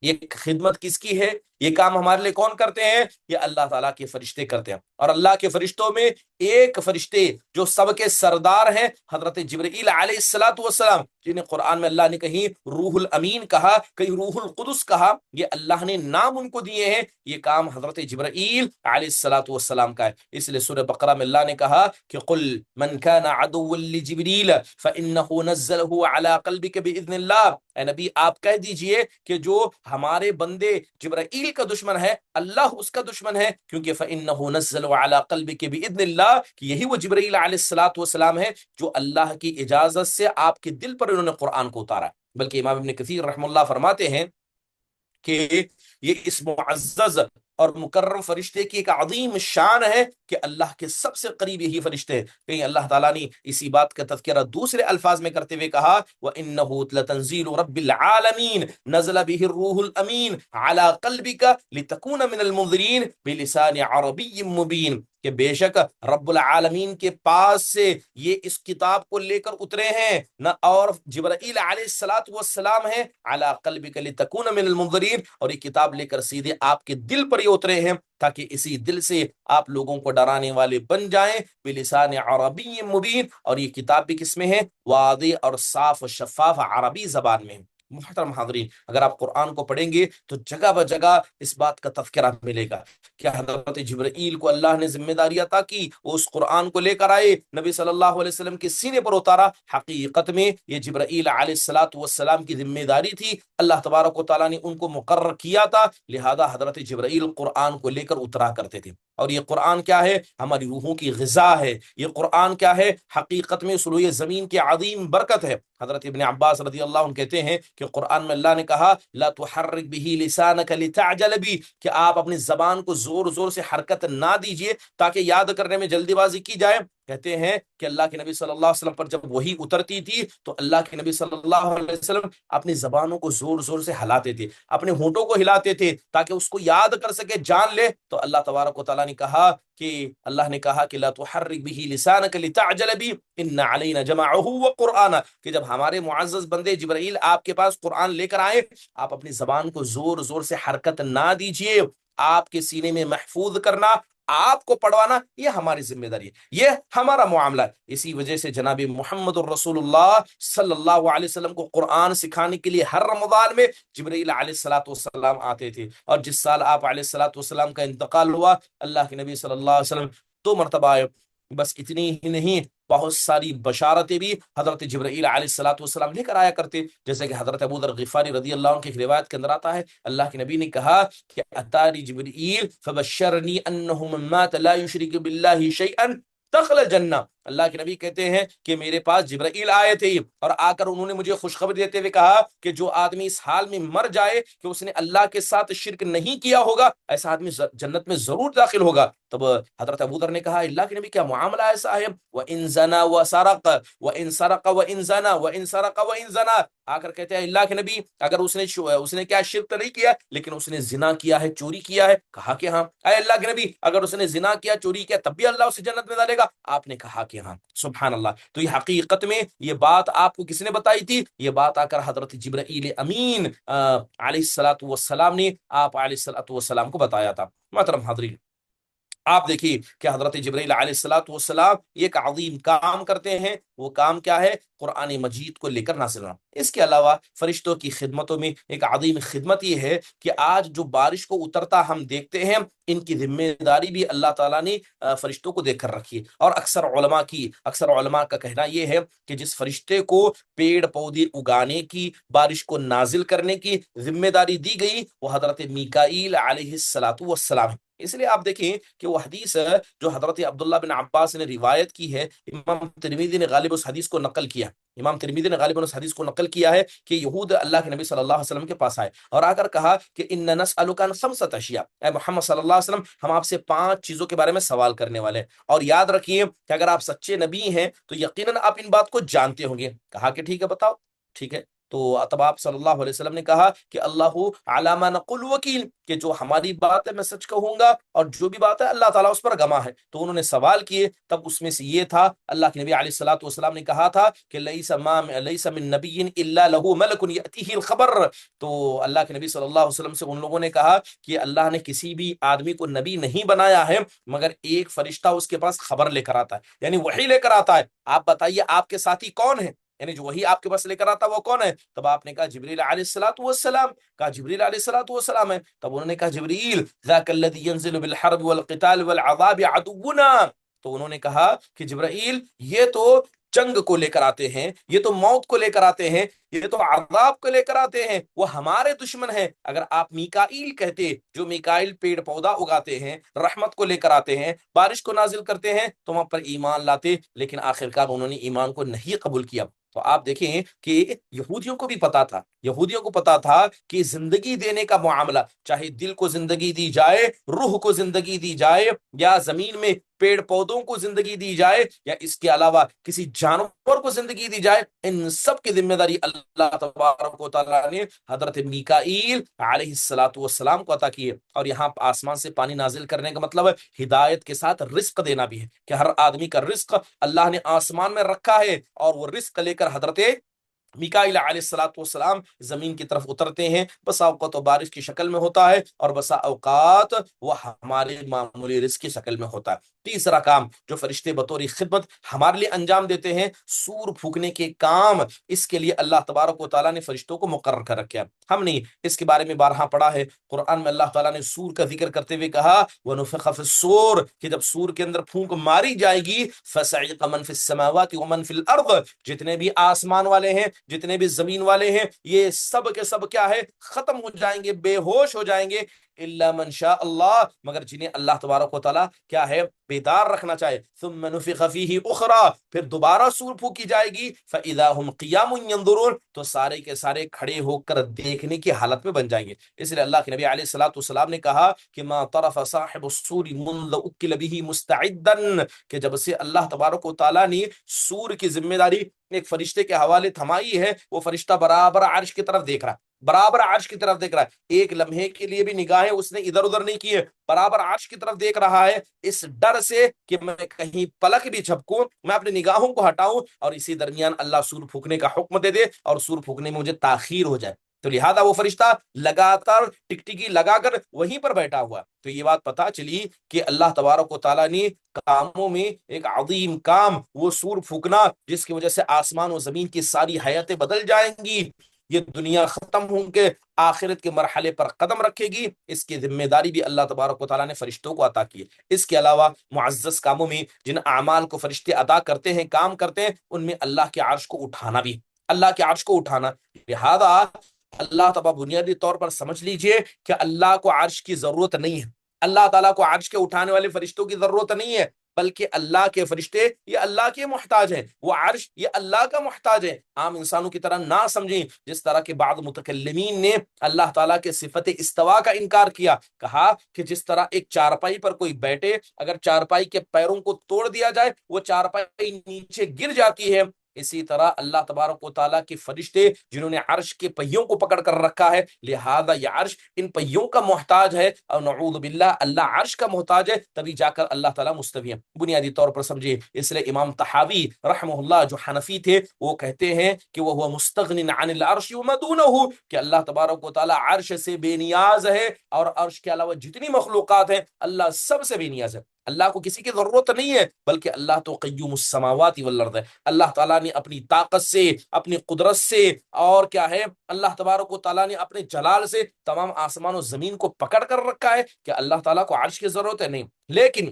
یہ خدمت کس کی ہے؟ یہ کام ہمارے لیے کون کرتے ہیں؟ یہ اللہ تعالیٰ کے فرشتے کرتے ہیں، اور اللہ کے فرشتوں میں ایک فرشتے جو سب کے سردار ہیں حضرت جبرائیل علیہ الصلوۃ والسلام، جنہیں قرآن میں اللہ نے کہیں روح الامین کہا، کہیں روح القدس کہا، یہ اللہ نے نام ان کو دیے ہیں، یہ کام حضرت جبرائیل علیہ الصلوۃ والسلام کا ہے۔ اس لیے سورہ بقرہ میں اللہ نے کہا کہ قل من كان عدوا لجبريل فانه نزله على قلبك باذن الله، اے نبی آپ کہہ دیجئے کہ جو ہمارے بندے جبرائیل کا دشمن ہے، اللہ اس کا دشمن ہے، کیونکہ فانه نزل على قلبك باذن الله، کہ یہی وہ جبرائیل علیہ الصلوۃ والسلام ہے جو اللہ کی اجازت سے آپ کے دل پر انہوں نے قرآن کو اتارا۔ بلکہ امام ابن کثیر رحمہ اللہ فرماتے ہیں کہ یہ اس معزز اور مکرم فرشتے کی ایک عظیم شان ہے کہ اللہ کے سب سے قریب یہی فرشتے ہیں۔ کہیں اللہ تعالیٰ نے اسی بات کا تذکرہ دوسرے الفاظ میں کرتے ہوئے کہا وَإِنَّهُ لَتَنزِيلُ رَبِّ الْعَالَمِينَ نَزَلَ بِهِ الرُّوحُ الْأَمِينُ عَلَى قَلْبِكَ لِتَكُونَ مِنَ الْمُنذِرِينَ بِلِسَانِ عَرَبِيٍّ مُبِينٍ، کہ بے شک رب العالمین کے پاس سے یہ اس کتاب کو لے کر اترے ہیں، نہ اور جبرائیل علیہ الصلوۃ والسلام ہیں علی قلبک لتکون من المنذرین، اور یہ کتاب لے کر سیدھے آپ کے دل پر یہ اترے ہیں تاکہ اسی دل سے آپ لوگوں کو ڈرانے والے بن جائیں، بلسان عربی مبین، اور یہ کتاب بھی کس میں ہے؟ واضح اور صاف و شفاف عربی زبان میں۔ محترم حاضرین، اگر آپ قرآن کو پڑھیں گے تو جگہ بجگہ اس بات کا تذکرہ ملے گا کہ حضرت جبرائیل کو اللہ نے ذمہ داری عطا کی، وہ اس قرآن کو لے کر آئے، نبی صلی اللہ علیہ وسلم کے سینے پر اتارا۔ حقیقت میں یہ جبرائیل علیہ الصلوۃ والسلام کی ذمہ داری تھی، اللہ تبارک و تعالیٰ نے ان کو مقرر کیا تھا، لہذا حضرت جبرائیل قرآن کو لے کر اترا کرتے تھے۔ اور یہ قرآن کیا ہے؟ ہماری روحوں کی غذا ہے۔ یہ قرآن کیا ہے؟ حقیقت میں سلوئے زمین کی عظیم برکت ہے۔ حضرت ابن عباس رضی اللہ عنہ کہتے ہیں کہ قرآن میں اللہ نے کہا لا تحرک به لسانک لتعجل به، کہ آپ اپنی زبان کو زور زور سے حرکت نہ دیجئے تاکہ یاد کرنے میں جلدی بازی کی جائے۔ کہتے ہیں کہ اللہ کے نبی صلی اللہ علیہ وسلم پر جب وہی اترتی تھی تو اللہ کے نبی صلی اللہ علیہ وسلم اپنی زبانوں کو زور زور سے ہلاتے تھے، اپنے ہونٹوں کو ہلاتے تھے تاکہ اس کو یاد کر سکے، جان لے۔ تو اللہ تبارک و تعالیٰ نے کہا کہ اللہ نے کہا کہ لا تحرک به لسانک لتعجل به ان علینا جمعه وقرآن، کہ جب ہمارے معزز بندے جبرائیل آپ کے پاس قرآن لے کر آئے، آپ اپنی زبان کو زور زور سے حرکت نہ دیجیے، آپ کے سینے میں محفوظ کرنا، آپ کو پڑھوانا، یہ ہماری ذمہ داری ہے، یہ ہمارا معاملہ ہے۔ اسی وجہ سے جناب محمد الرسول اللہ صلی اللہ علیہ وسلم کو قرآن سکھانے کے لیے ہر رمضان میں جبرائیل علیہ الصلوۃ والسلام آتے تھے، اور جس سال آپ علیہ الصلوۃ والسلام کا انتقال ہوا، اللہ کے نبی صلی اللہ علیہ وسلم 2 مرتبہ آئے۔ بس اتنی ہی نہیں، بہت ساری بشارتیں بھی حضرت جبرائیل علیہ الصلوۃ والسلام لے کر آیا کرتے، جیسے کہ حضرت ابو ذر غفاری رضی اللہ عنہ کی ایک روایت کے اندر آتا ہے، اللہ کے نبی نے کہا کہ اتاری جبرائیل فبشرنی انہ من مات لا یشرک باللہ شیئا دخل الجنہ۔ اللہ کے نبی کہتے ہیں کہ میرے پاس جبرائیل آئے تھے اور آ کر انہوں نے مجھے خوشخبری دیتے ہوئے کہا کہ جو آدمی اس حال میں مر جائے کہ اس نے اللہ کے ساتھ شرک نہیں کیا ہوگا، ایسا آدمی جنت میں ضرور داخل ہوگا۔ تب حضرت ابو ذر نے کہا اللہ کے نبی کیا معاملہ ایسا ہے؟ وَإِن زَنَا وَسَرَقَ وَإِن سَرَقَ وَإِن زَنَا وَإِن سَرَقَ وَإِن زَنَا، آ کر کہتے ہیں اللہ کے نبی اگر اس نے کیا شرک تو نہیں کیا لیکن اس نے زنا کیا ہے، چوری کیا ہے؟ کہا کہ ہاں۔ اے اللہ کے نبی اگر اس نے زنا کیا، چوری کیا، تب بھی اللہ اسے جنت میں ڈالے گا؟ آپ نے کہا کہ ہاں۔ سبحان اللہ۔ تو یہ حقیقت میں یہ بات آپ کو کس نے بتائی تھی؟ یہ بات آ کر حضرت جبرائیل امین علیہ الصلوۃ والسلام نے آپ علیہ الصلوۃ والسلام کو بتایا تھا۔ محترم حاضرین، آپ دیکھیے کہ حضرت جبرائیل علیہ الصلوۃ والسلام ایک عظیم کام کرتے ہیں، وہ کام کیا ہے؟ قرآن مجید کو لے کر نازل ہونا۔ اس کے علاوہ فرشتوں کی خدمتوں میں ایک عظیم خدمت یہ ہے کہ آج جو بارش کو اترتا ہم دیکھتے ہیں، ان کی ذمہ داری بھی اللہ تعالیٰ نے فرشتوں کو دے کر رکھی ہے، اور اکثر علماء کا کہنا یہ ہے کہ جس فرشتے کو پیڑ پودے اگانے کی، بارش کو نازل کرنے کی ذمہ داری دی گئی، وہ حضرت میکائیل علیہ الصلوۃ والسلام ہے۔ اس لیے آپ دیکھیں کہ وہ حدیث جو حضرت عبداللہ بن عباس نے روایت کی ہے، امام ترمذی نے غالب اس حدیث کو نقل کیا، ہے کہ یہود اللہ کے نبی صلی اللہ علیہ وسلم کے پاس آئے اور آ کر کہا کہ ان نسألک عن 5 اشیاء، اے محمد صلی اللہ علیہ وسلم ہم آپ سے 5 چیزوں کے بارے میں سوال کرنے والے ہیں، اور یاد رکھیے کہ اگر آپ سچے نبی ہیں تو یقیناً آپ ان بات کو جانتے ہوں گے۔ کہا کہ ٹھیک ہے بتاؤ۔ ٹھیک ہے، تو تب آپ صلی اللہ علیہ وسلم نے کہا کہ اللہ علی ما نقول وکیل، کہ جو ہماری بات ہے میں سچ کہوں گا، اور جو بھی بات ہے اللہ تعالیٰ اس پر گواہ ہے۔ تو انہوں نے سوال کیے، تب اس میں سے یہ تھا، اللہ کے نبی علیہ الصلوۃ والسلام نے کہا تھا کہ لیس من نبی الا له ملک یاتیہ الخبر۔ تو اللہ کے نبی صلی اللہ علیہ وسلم سے ان لوگوں نے کہا کہ اللہ نے کسی بھی آدمی کو نبی نہیں بنایا ہے مگر ایک فرشتہ اس کے پاس خبر لے کر آتا ہے، یعنی وحی لے کر آتا ہے۔ آپ بتائیے آپ کے ساتھی کون ہیں، یعنی جو وہی آپ کے پاس لے کر آتا وہ کون ہے؟ تب آپ نے کہا جبریل علیہ الصلوۃ والسلام، کہا جبریل علیہ الصلوۃ والسلام ہے۔ تب انہوں نے کہا جبریل ذاک الذی ینزل بالحرب والقتال والعذاب عدونا، تو انہوں نے کہا کہ جبرائیل یہ تو جنگ کو لے کر آتے ہیں، یہ تو موت کو لے کر آتے ہیں، یہ تو عذاب کو لے کر آتے ہیں، وہ ہمارے دشمن ہیں۔ اگر آپ میکائیل کہتے، جو میکائیل پیڑ پودا اگاتے ہیں، رحمت کو لے کر آتے ہیں، بارش کو نازل کرتے ہیں، تو وہاں پر ایمان لاتے، لیکن آخرکار انہوں نے ایمان کو نہیں قبول کیا۔ تو آپ دیکھیں کہ یہودیوں کو بھی پتا تھا، یہودیوں کو پتا تھا کہ زندگی دینے کا معاملہ، چاہے دل کو زندگی دی جائے، روح کو زندگی دی جائے، یا زمین میں پیڑ پودوں کو زندگی دی جائے، یا اس کے علاوہ کسی جانور کو زندگی دی جائے، ان سب کی ذمہ داری اللہ تبارک و تعالیٰ نے حضرت میکائیل علیہ الصلوۃ والسلام کو عطا کی ہے۔ اور یہاں آسمان سے پانی نازل کرنے کا مطلب ہدایت کے ساتھ رزق دینا بھی ہے، کہ ہر آدمی کا رزق اللہ نے آسمان میں رکھا ہے، اور وہ رزق لے کر حضرت میکائیل علیہ الصلوۃ والسلام زمین کی طرف اترتے ہیں۔ بسا اوقات بارش کی شکل میں ہوتا ہے، اور بسا اوقات وہ ہمارے معمولی رزق کی شکل میں ہوتا ہے۔ تیسرا کام جو فرشتے بطور خدمت ہمارے لیے انجام دیتے ہیں، سور پھونکنے کے کام، اس کے لیے اللہ تبارک و تعالیٰ نے فرشتوں کو مقرر کر رکھا ہے، ہم نہیں۔ اس کے بارے میں بارہا پڑھا ہے قرآن میں، اللہ تعالیٰ نے سور کا ذکر کرتے ہوئے کہا وَنُفِخَ فِي الصُّورِ، کہ جب سور کے اندر پھونک ماری جائے گی، فَصَعِقَ مَن فِي السَّمَاوَاتِ وَمَن فِي الْأَرْضِ، جتنے بھی آسمان والے ہیں، جتنے بھی زمین والے ہیں، یہ سب کے سب کیا ہے؟ ختم ہو جائیں گے، بے ہوش ہو جائیں گے، الا من شاء اللہ، مگر جنہیں اللہ تبارک و تعالیٰ کیا ہے؟ بیدار رکھنا چاہے۔ ثم نفخ فیہ اخری، پھر دوبارہ سور پھونکی جائے گی، فاذا هم قیام ینظرون، تو سارے کے سارے کھڑے ہو کر دیکھنے کی حالت میں بن جائیں گے۔ اس لیے اللہ کے نبی علیہ الصلوۃ والسلام نے کہا کہ ما طرف صاحب السور منذ اکل به مستعدا، کہ جب سے اللہ تبارک و تعالیٰ نے سور کی ذمہ داری ایک فرشتے کے حوالے تھمائی ہے، وہ فرشتہ برابر عرش کی طرف دیکھ رہا، برابر عرش کی طرف دیکھ رہا ہے، ایک لمحے کے لیے بھی نگاہیں اس نے ادھر ادھر نہیں کی ہے، برابر عرش کی طرف دیکھ رہا ہے، اس ڈر سے کہ میں کہیں پلک بھی جھپکوں، میں اپنی نگاہوں کو ہٹاؤں، اور اسی درمیان اللہ سور پھونکنے کا حکم دے دے اور سور پھونکنے میں مجھے تاخیر ہو جائے، تو لہذا وہ فرشتہ لگاتار ٹکٹکی لگا کر وہیں پر بیٹھا ہوا۔ تو یہ بات پتا چلی کہ اللہ تبارک و تعالیٰ نے کاموں میں ایک عظیم کام، وہ سور پھونکنا، جس کی وجہ سے آسمان و زمین کی ساری حیاتیں بدل جائیں گی، یہ دنیا ختم ہوں کے آخرت کے مرحلے پر قدم رکھے گی، اس کی ذمہ داری بھی اللہ تبارک و تعالیٰ نے فرشتوں کو عطا کی ہے۔ اس کے علاوہ معزز کاموں میں جن اعمال کو فرشتے ادا کرتے ہیں، کام کرتے ہیں، ان میں اللہ کے عرش کو اٹھانا بھی، اللہ کے عرش کو اٹھانا، لہذا اللہ تعالیٰ بنیادی طور پر سمجھ لیجئے کہ اللہ کو عرش کی ضرورت نہیں ہے، اللہ تعالیٰ کو عرش کے اٹھانے والے فرشتوں کی ضرورت نہیں ہے، بلکہ اللہ کے فرشتے یہ اللہ کے محتاج ہیں، وہ عرش یہ اللہ کا محتاج ہے۔ عام انسانوں کی طرح نہ سمجھیں، جس طرح کے بعض متکلمین نے اللہ تعالیٰ کے صفت استوا کا انکار کیا، کہا کہ جس طرح ایک چارپائی پر کوئی بیٹھے، اگر چارپائی کے پیروں کو توڑ دیا جائے وہ چارپائی نیچے گر جاتی ہے، اسی طرح اللہ تبارک و تعالیٰ کے فرشتے جنہوں نے عرش کے پہیوں کو پکڑ کر رکھا ہے، لہذا یہ عرش ان پہیوں کا محتاج ہے، اور نعوذ باللہ اللہ عرش کا محتاج ہے، تبھی جا کر اللہ تعالیٰ مستوی ہے۔ بنیادی طور پر سمجھے، اس لیے امام طحاوی رحمہ اللہ جو حنفی تھے، وہ کہتے ہیں کہ وہ مستغن عن العرش وما دونہ، کہ اللہ تبارک و تعالیٰ عرش سے بے نیاز ہے، اور عرش کے علاوہ جتنی مخلوقات ہیں اللہ سب سے بے نیاز ہے، اللہ کو کسی کی ضرورت نہیں ہے، بلکہ اللہ تو قیوم السماوات والارض ہے، اللہ تعالیٰ نے اپنی طاقت سے، اپنی قدرت سے، اور کیا ہے، اللہ تبارک و تعالیٰ نے اپنے جلال سے تمام آسمان و زمین کو پکڑ کر رکھا ہے، کہ اللہ تعالیٰ کو عرش کی ضرورت ہے نہیں، لیکن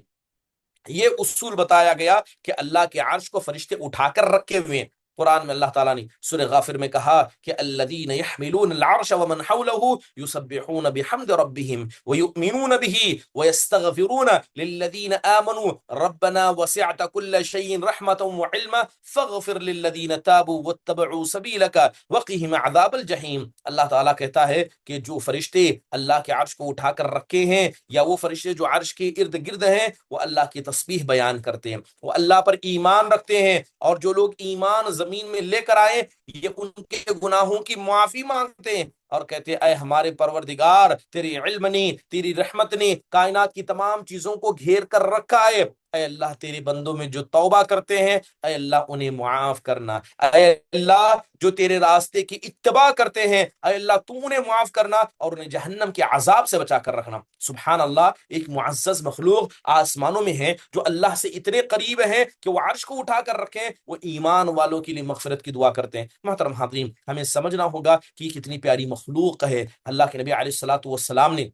یہ اصول بتایا گیا کہ اللہ کے عرش کو فرشتے اٹھا کر رکھے ہوئے ہیں۔ قرآن میں اللہ تعالیٰ نے سورہ غافر میں کہا کہ الذین یحملون العرش ومن حولہ یسبحون بحمد ربہم ویؤمنون بہ ویستغفرون للذین آمنوا ربنا وسعت كل شیء رحمتا وعلما فاغفر للذین تابوا واتبعوا سبیلک وقہم عذاب الجحیم۔ اللہ تعالیٰ کہتا ہے کہ جو فرشتے اللہ کے عرش کو اٹھا کر رکھے ہیں، یا وہ فرشتے جو عرش کے ارد گرد ہیں، وہ اللہ کی تسبیح بیان کرتے ہیں، وہ اللہ پر ایمان رکھتے ہیں، اور جو لوگ ایمان زمین میں لے کر آئے، یہ ان کے گناہوں کی معافی مانگتے ہیں اور کہتے ہیں اے ہمارے پروردگار، تیری علم نے، تیری رحمت نے کائنات کی تمام چیزوں کو گھیر کر رکھا ہے، اے اللہ تیرے بندوں میں جو توبہ کرتے ہیں اے اللہ انہیں معاف کرنا، اے اللہ جو تیرے راستے کی اتباع کرتے ہیں اے اللہ تو انہیں معاف کرنا اور انہیں جہنم کے عذاب سے بچا کر رکھنا۔ سبحان اللہ، ایک معزز مخلوق آسمانوں میں ہے جو اللہ سے اتنے قریب ہیں کہ وہ عرش کو اٹھا کر رکھیں، وہ ایمان والوں کے لیے مغفرت کی دعا کرتے ہیں۔ محترم حاضرین، ہمیں سمجھنا ہوگا کہ کتنی پیاری مخلوق ہے۔ اللہ کے نبی علیہ الصلوۃ والسلام نے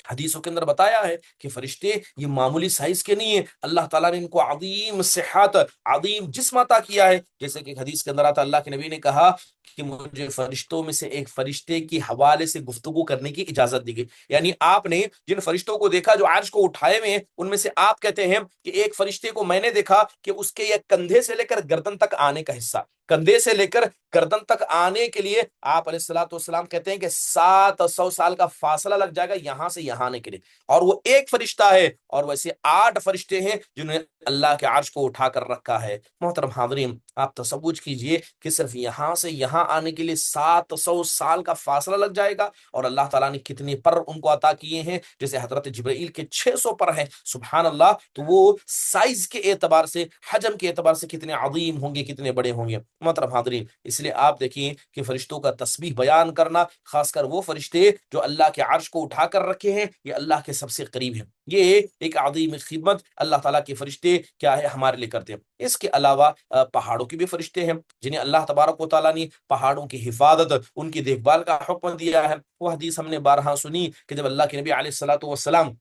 حدیثوں کے اندر بتایا ہے کہ فرشتے یہ معمولی سائز کے نہیں ہیں، اللہ تعالیٰ نے ان کو عظیم صحت، عظیم جسم عطا کیا ہے، جیسے کہ حدیث کے اندر آتا اللہ کے نبی نے کہا کہ مجھے فرشتوں میں سے ایک فرشتے کی حوالے سے گفتگو کرنے کی اجازت دی گئی۔ یعنی آپ نے جن فرشتوں کو دیکھا جو عرش کو اٹھائے ہوئے ہیں، ان میں سے آپ کہتے ہیں کہ ایک فرشتے کو میں نے دیکھا کہ اس کے یہ کندھے سے لے کر گردن تک آنے کا حصہ، کندھے سے لے کر گردن تک آنے کے لیے آپ علیہ الصلوۃ والسلام کہتے ہیں کہ 700 سال کا فاصلہ لگ جائے گا یہاں سے یہاں آنے کے لیے، اور وہ ایک فرشتہ ہے، اور ویسے 8 فرشتے ہیں جنہیں اللہ کے عرش کو اٹھا کر رکھا ہے۔ محترم حاضرین، آپ تصور کیجئے کہ صرف یہاں سے یہاں آنے کے لیے 700 سال کا فاصلہ لگ جائے گا، اور اللہ تعالیٰ نے کتنے پر ان کو عطا کیے ہیں، جیسے حضرت جبرائیل کے 600 پر ہیں، سبحان اللہ۔ تو وہ سائز کے اعتبار سے، حجم کے اعتبار سے کتنے عظیم ہوں گے، کتنے بڑے ہوں گے۔ محترم حاضرین، اس لیے آپ دیکھیں کہ فرشتوں کا تسبیح بیان کرنا، خاص کر وہ فرشتے جو اللہ کے عرش کو اٹھا کر رکھے ہیں، یہ اللہ کے سب سے قریب ہیں، یہ ایک عظیم خدمت اللہ تعالیٰ کے فرشتے کیا ہے ہمارے لیے کرتے ہیں۔ اس کے علاوہ پہاڑوں کے بھی فرشتے ہیں جنہیں اللہ تبارک و تعالیٰ نے پہاڑوں کی حفاظت، ان کی دیکھ بھال کا حکم دیا ہے۔ وہ حدیث ہم نے بارہا سنی کہ جب اللہ کے نبی علیہ الصلوۃ والسلام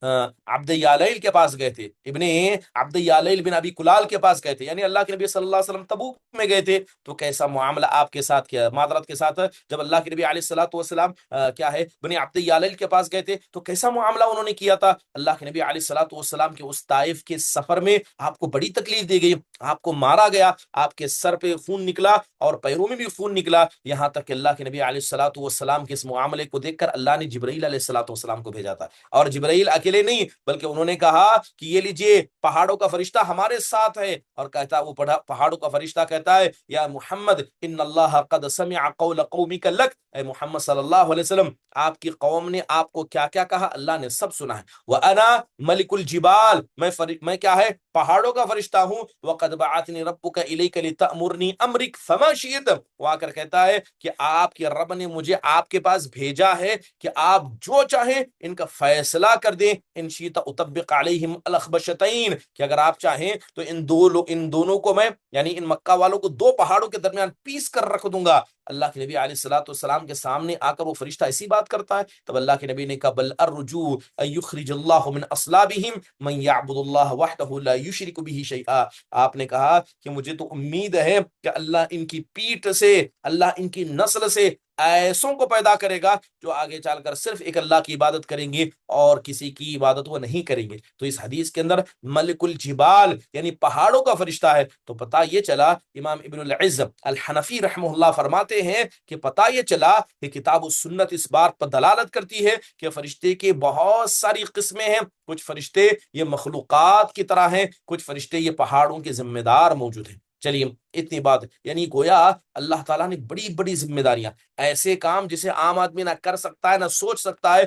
عبد یالیل کے پاس گئے تھے، ابن عبد یالیل بن ابی کلال کے پاس گئے تھے، یعنی اللہ کے نبی صلی اللہ علیہ وسلم تبوک میں گئے تھے، تو کیسا معاملہ آپ کے ساتھ کیا، معذرت کے ساتھ جب اللہ کے نبی علیہ الصلوۃ والسلام کیا ہے بنی عبد یالیل کے پاس گئے تھے تو کیسا معاملہ انہوں نے کیا تھا۔ اللہ کے نبی علیہ الصلوۃ والسلام کے اس طائف کے سفر میں آپ کو بڑی تکلیف دی گئی، آپ کو مارا گیا، آپ کے سر پہ خون نکلا اور پیروں میں بھی خون نکلا، یہاں تک کہ اللہ کے نبی علیہ الصلوۃ والسلام کے اس معاملے کو دیکھ کر اللہ نے جبرائیل علیہ الصلوۃ والسلام کو بھیجا تھا، اور جبرائیل اکیلے نہیں بلکہ انہوں نے کہا کہ یہ لیجئے پہاڑوں کا فرشتہ ہمارے ساتھ ہے، اور کہتا وہ پہاڑوں کا فرشتہ کہتا ہے یا محمد ان اللہ قد سمع قول قومک لک، اے محمد صلی اللہ علیہ وسلم آپ کی قوم نے آپ کو کیا کیا کہا اللہ نے سب سنا ہے، وانا ملک الجبال، میں کیا ہے پہاڑوں کا فرشتہ ہوں، وقد بعثنی ربک الیک لتأمرنی امرک فما شئت، وہ آ کر کہتا ہے کہ آپ کے رب نے مجھے آپ کے پاس بھیجا ہے کہ آپ جو چاہیں ان کا فیصلہ کر دیں، ان شئت اطبق علیہم الاخبشتین، کہ اگر آپ چاہیں تو ان دونوں کو میں یعنی ان مکہ والوں کو 2 پہاڑوں کے درمیان پیس کر رکھ دوں گا۔ اللہ کے نبی علیہ الصلوۃ والسلام کے سامنے آ کر وہ فرشتہ ایسی بات کرتا ہے، تب اللہ کے نبی نے کہا بل ارجو ان یخرج اللہ من اصلابہم من یعبد اللہ وحدہ لا یشرک بہ شیئا، آپ نے کہا کہ مجھے تو امید ہے کہ اللہ ان کی پیٹھ سے، اللہ ان کی نسل سے ایسوں کو پیدا کرے گا جو آگے چل کر صرف ایک اللہ کی عبادت کریں گے اور کسی کی عبادت وہ نہیں کریں گے۔ تو اس حدیث کے اندر ملک الجبال یعنی پہاڑوں کا فرشتہ ہے، تو پتہ یہ چلا، امام ابن العز الحنفی رحمہ اللہ فرماتے ہیں کہ پتہ یہ چلا کہ کتاب و سنت اس بات پر دلالت کرتی ہے کہ فرشتے کی بہت ساری قسمیں ہیں، کچھ فرشتے یہ مخلوقات کی طرح ہیں، کچھ فرشتے یہ پہاڑوں کے ذمہ دار موجود ہیں۔ چلیے اتنی بات، یعنی گویا اللہ تعالیٰ نے بڑی بڑی ذمہ داریاں، ایسے کام جسے عام آدمی نہ کر سکتا ہے نہ سوچ سکتا ہے،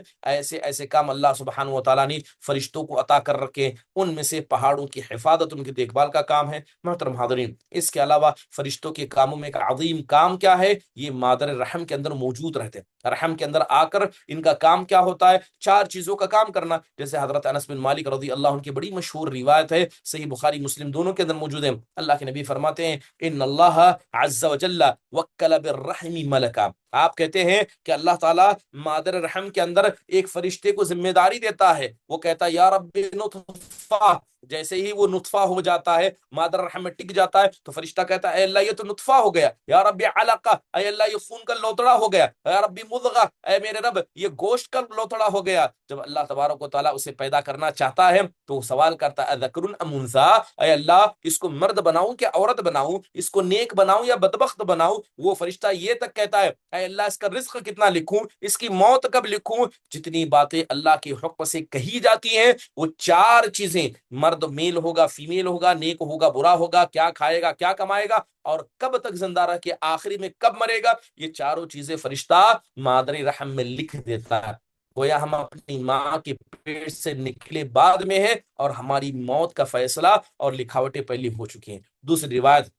ایسے کام اللہ سبحانہ و تعالیٰ نے فرشتوں کو عطا کر رکھے، ان میں سے پہاڑوں کی حفاظت، ان کی دیکھ بھال کا کام ہے۔ محترم حاضرین، اس کے علاوہ فرشتوں کے کاموں میں ایک عظیم کام کیا ہے، یہ مادر رحم کے اندر موجود رہتے ہیں، رحم کے اندر آ کر ان کا کام کیا ہوتا ہے، 4 چیزوں کا کام کرنا، جیسے حضرت انس بن مالک رضی اللہ عنہ کی بڑی مشہور روایت ہے، صحیح بخاری مسلم دونوں کے اندر موجود ہے، اللہ کے نبی فرماتے ہیں ان اللہ عز وجل وکل بالرحم ملکا، آپ کہتے ہیں کہ اللہ تعالیٰ مادر رحم کے اندر ایک فرشتے کو ذمہ داری دیتا ہے، وہ کہتا ہے یا رب نطفہ، جیسے ہی وہ نطفہ ہو جاتا ہے مادر رحم میں ٹک جاتا ہے تو فرشتہ کہتا ہے اے اللہ یہ تو نطفہ ہو گیا، یا رب علقہ، اے اللہ یہ خون کا لوتڑا ہو گیا، یا رب مضغہ، اے میرے رب یہ گوشت کا لوتڑا ہو گیا۔ جب اللہ تبارک و تعالیٰ اسے پیدا کرنا چاہتا ہے تو وہ سوال کرتا ہے ذکر ام انثی، اے اللہ اس کو مرد بناؤں کہ عورت بناؤں، اس کو نیک بناؤں یا بدبخت بناؤں، وہ فرشتہ یہ تک کہتا ہے اے اللہ اس کا رزق کتنا لکھوں، اس کی موت کب لکھوں۔ جتنی باتیں اللہ کے حکم سے کہی جاتی ہیں وہ چار چیزیں، مرد میل ہوگا فیمیل ہوگا، نیک ہوگا برا ہوگا، کیا کھائے گا کیا کمائے گا، اور کب تک زندہ رہ کے آخری میں کب مرے گا، یہ چاروں چیزیں فرشتہ مادری رحم میں لکھ دیتا ہے۔ گویا ہم اپنی ماں کے پیٹ سے نکلے بعد میں ہیں اور ہماری موت کا فیصلہ اور لکھاوٹیں پہلی ہو چکی ہیں۔ دوسری روایت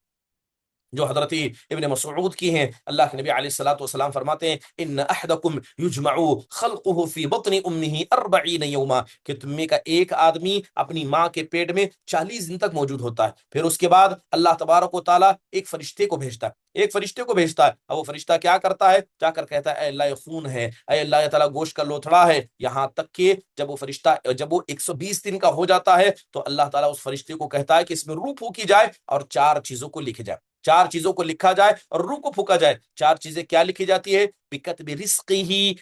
جو حضرت ابن مسعود کی ہیں، اللہ کے نبی علیہ الصلوۃ والسلام فرماتے ہیں ان احدکم یجمع خلقه فی بطن امه 40 یوما، کہ تم میں کا ایک آدمی اپنی ماں کے پیٹ میں 40 دن تک موجود ہوتا ہے، پھر اس کے بعد اللہ تبارک و تعالیٰ ایک فرشتے کو بھیجتا ہے، ایک فرشتے کو بھیجتا ہے، اور وہ فرشتہ کیا کرتا ہے، جا کر کہتا ہے اے اللہ یہ خون ہے، اے اللہ یہ تعالیٰ گوشت کا لوتھڑا ہے، یہاں تک کہ جب وہ فرشتہ جب وہ 120 دن کا ہو جاتا ہے تو اللہ تعالیٰ اس فرشتے کو کہتا ہے کہ اس میں روح پھونکی جائے اور چار چیزوں کو لکھے جائے، چار چیزوں کو لکھا جائے اور روح کو پھونکا جائے۔ چار چیزیں کیا لکھی جاتی ہے، بکتب رزقہ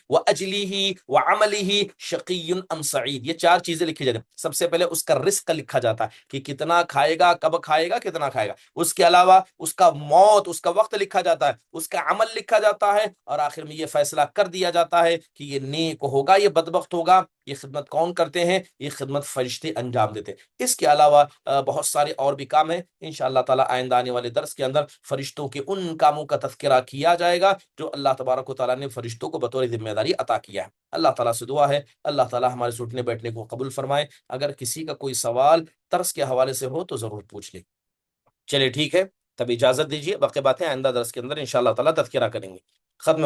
واجلہ وعملہ شقی ام سعید، یہ چار چیزیں لکھی جاتی ہیں۔ سب سے پہلے اس کا رزق لکھا جاتا ہے کہ کتنا کھائے گا، کب کھائے گا، کتنا کھائے گا، اس کے علاوہ اس کا موت، اس کا وقت لکھا جاتا ہے، اس کا عمل لکھا جاتا ہے، اور آخر میں یہ فیصلہ کر دیا جاتا ہے کہ یہ نیک ہوگا یہ بدبخت ہوگا۔ یہ خدمت کون کرتے ہیں، یہ خدمت فرشتے انجام دیتے ہیں۔ اس کے علاوہ بہت سارے اور بھی کام ہیں، انشاءاللہ تعالی آئندہ آنے والے درس کے اندر فرشتوں کے ان کاموں کا تذکرہ کیا جائے گا جو اللہ تبارک و تعالیٰ نے فرشتوں کو بطور ذمہ داری عطا کیا ہے۔ اللہ تعالیٰ سے دعا ہے اللہ تعالیٰ ہمارے سوچنے بیٹھنے کو قبول فرمائے۔ اگر کسی کا کوئی سوال درس کے حوالے سے ہو تو ضرور پوچھ لیں۔ چلے ٹھیک ہے، تب اجازت دیجیے، باقی باتیں آئندہ درس کے اندر انشاءاللہ تعالیٰ تذکرہ کریں گے۔ ختم